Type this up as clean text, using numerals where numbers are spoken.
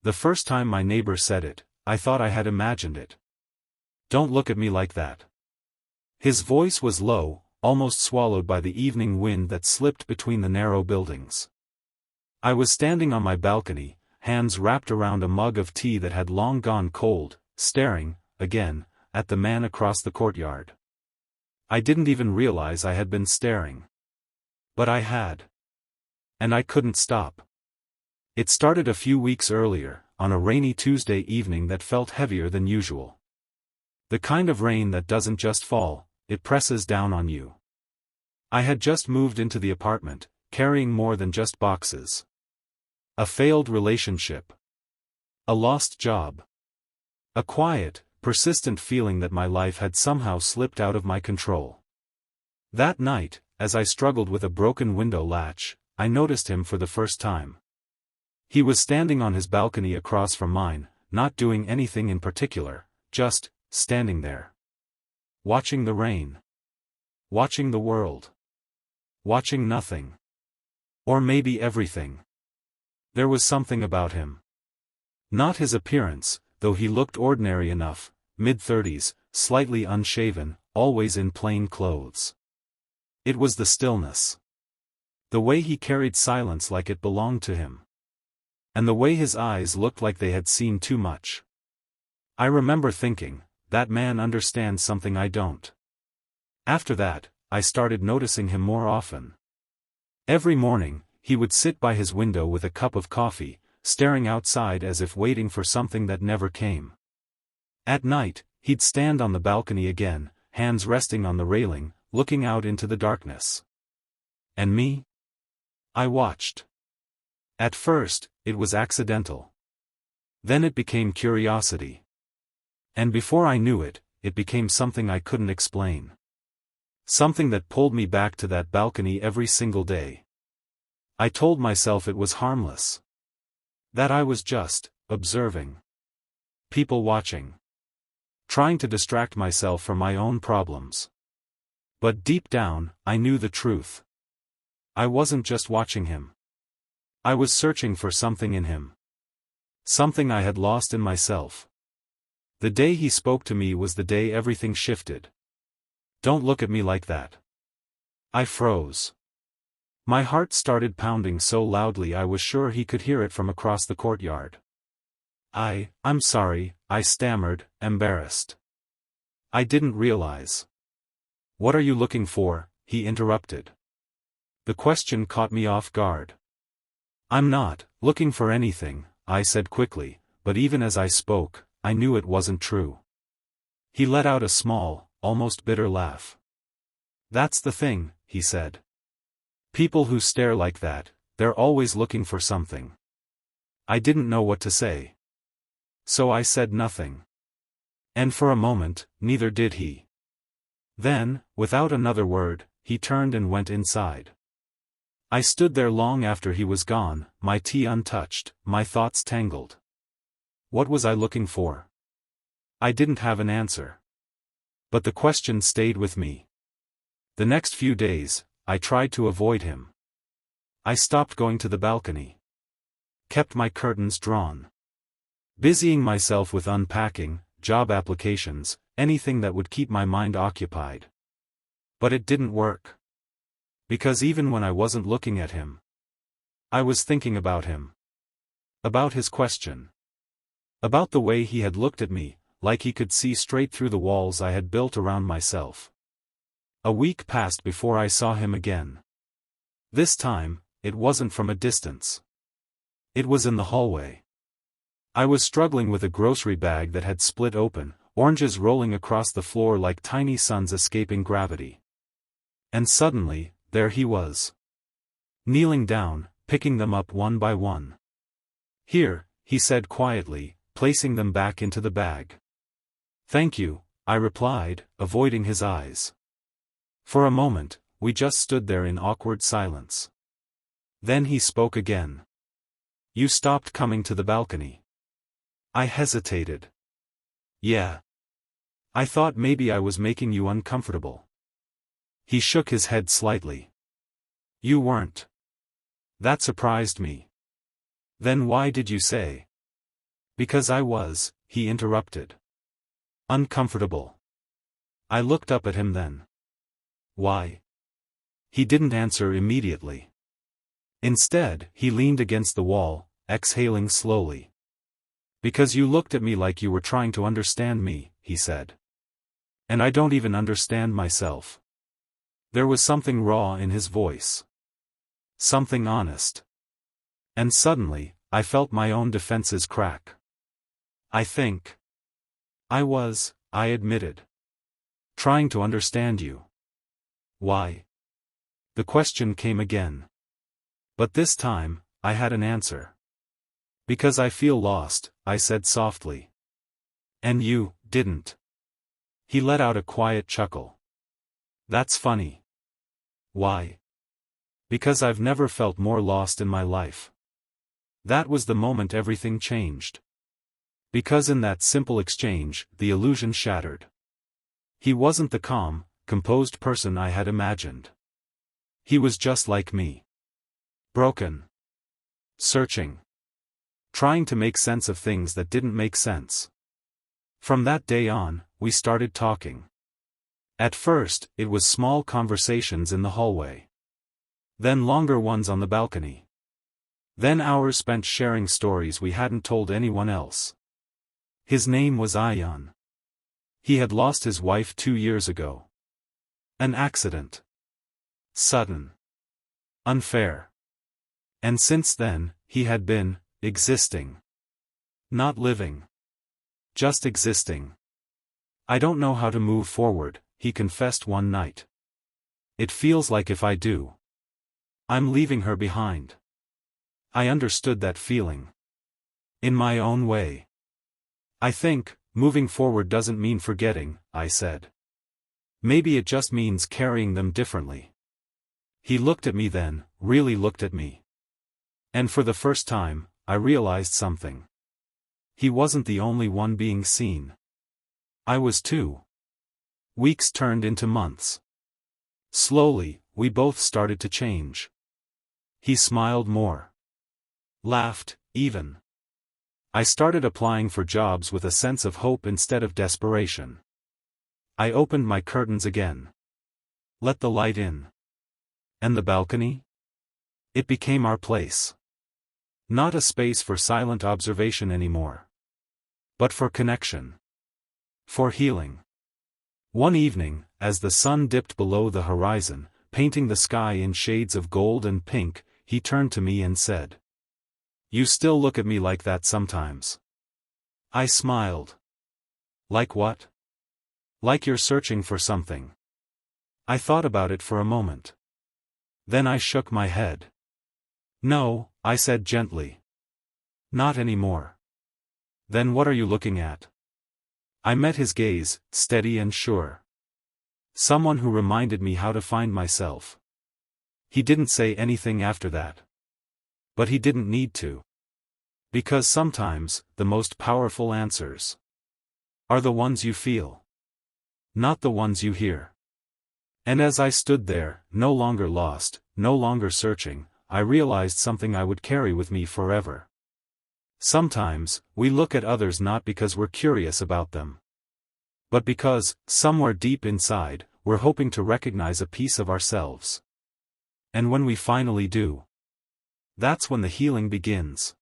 The first time my neighbor said it, I thought I had imagined it. Don't look at me like that. His voice was low, almost swallowed by the evening wind that slipped between the narrow buildings. I was standing on my balcony, hands wrapped around a mug of tea that had long gone cold, staring, again, at the man across the courtyard. I didn't even realize I had been staring. But I had. And I couldn't stop. It started a few weeks earlier, on a rainy Tuesday evening that felt heavier than usual. The kind of rain that doesn't just fall, it presses down on you. I had just moved into the apartment, carrying more than just boxes. A failed relationship. A lost job. A quiet, persistent feeling that my life had somehow slipped out of my control. That night, as I struggled with a broken window latch, I noticed him for the first time. He was standing on his balcony across from mine, not doing anything in particular, just standing there. Watching the rain. Watching the world. Watching nothing. Or maybe everything. There was something about him. Not his appearance, though he looked ordinary enough, mid-30s, slightly unshaven, always in plain clothes. It was the stillness. The way he carried silence like it belonged to him. And the way his eyes looked like they had seen too much. I remember thinking, that man understands something I don't. After that, I started noticing him more often. Every morning, he would sit by his window with a cup of coffee, staring outside as if waiting for something that never came. At night, he'd stand on the balcony again, hands resting on the railing, looking out into the darkness. And me? I watched. At first, it was accidental. Then it became curiosity. And before I knew it, it became something I couldn't explain. Something that pulled me back to that balcony every single day. I told myself it was harmless. That I was just observing. People watching. Trying to distract myself from my own problems. But deep down, I knew the truth. I wasn't just watching him. I was searching for something in him. Something I had lost in myself. The day he spoke to me was the day everything shifted. Don't look at me like that. I froze. My heart started pounding so loudly I was sure he could hear it from across the courtyard. I'm sorry, I stammered, embarrassed. I didn't realize. What are you looking for? He interrupted. The question caught me off guard. I'm not looking for anything, I said quickly, but even as I spoke, I knew it wasn't true. He let out a small, almost bitter laugh. That's the thing, he said. People who stare like that, they're always looking for something. I didn't know what to say. So I said nothing. And for a moment, neither did he. Then, without another word, he turned and went inside. I stood there long after he was gone, my tea untouched, my thoughts tangled. What was I looking for? I didn't have an answer. But the question stayed with me. The next few days, I tried to avoid him. I stopped going to the balcony. Kept my curtains drawn. Busying myself with unpacking, job applications, anything that would keep my mind occupied. But it didn't work. Because even when I wasn't looking at him, I was thinking about him. About his question. About the way he had looked at me, like he could see straight through the walls I had built around myself. A week passed before I saw him again. This time, it wasn't from a distance. It was in the hallway. I was struggling with a grocery bag that had split open, oranges rolling across the floor like tiny suns escaping gravity. And suddenly, there he was. Kneeling down, picking them up one by one. Here, he said quietly, placing them back into the bag. Thank you, I replied, avoiding his eyes. For a moment, we just stood there in awkward silence. Then he spoke again. You stopped coming to the balcony. I hesitated. Yeah. I thought maybe I was making you uncomfortable. He shook his head slightly. You weren't. That surprised me. Then why did you say? Because I was, he interrupted. Uncomfortable. I looked up at him then. Why? He didn't answer immediately. Instead, he leaned against the wall, exhaling slowly. Because you looked at me like you were trying to understand me, he said. And I don't even understand myself. There was something raw in his voice. Something honest. And suddenly, I felt my own defenses crack. I think I admitted, trying to understand you. Why? The question came again. But this time, I had an answer. Because I feel lost, I said softly. And you didn't. He let out a quiet chuckle. That's funny. Why? Because I've never felt more lost in my life. That was the moment everything changed. Because in that simple exchange, the illusion shattered. He wasn't the calm, composed person I had imagined. He was just like me. Broken. Searching. Trying to make sense of things that didn't make sense. From that day on, we started talking. At first, it was small conversations in the hallway. Then longer ones on the balcony. Then hours spent sharing stories we hadn't told anyone else. His name was Ayan. He had lost his wife 2 years ago. An accident. Sudden. Unfair. And since then, he had been existing. Not living. Just existing. I don't know how to move forward, he confessed one night. It feels like if I do, I'm leaving her behind. I understood that feeling. In my own way. I think, moving forward doesn't mean forgetting, I said. Maybe it just means carrying them differently. He looked at me then, really looked at me. And for the first time, I realized something. He wasn't the only one being seen. I was too. Weeks turned into months. Slowly, we both started to change. He smiled more. Laughed, even. I started applying for jobs with a sense of hope instead of desperation. I opened my curtains again. Let the light in. And the balcony? It became our place. Not a space for silent observation anymore. But for connection. For healing. One evening, as the sun dipped below the horizon, painting the sky in shades of gold and pink, he turned to me and said, "You still look at me like that sometimes." I smiled. Like what? Like you're searching for something. I thought about it for a moment. Then I shook my head. No, I said gently. Not anymore. Then what are you looking at? I met his gaze, steady and sure. Someone who reminded me how to find myself. He didn't say anything after that. But he didn't need to. Because sometimes, the most powerful answers are the ones you feel. Not the ones you hear. And as I stood there, no longer lost, no longer searching, I realized something I would carry with me forever. Sometimes, we look at others not because we're curious about them. But because, somewhere deep inside, we're hoping to recognize a piece of ourselves. And when we finally do, that's when the healing begins.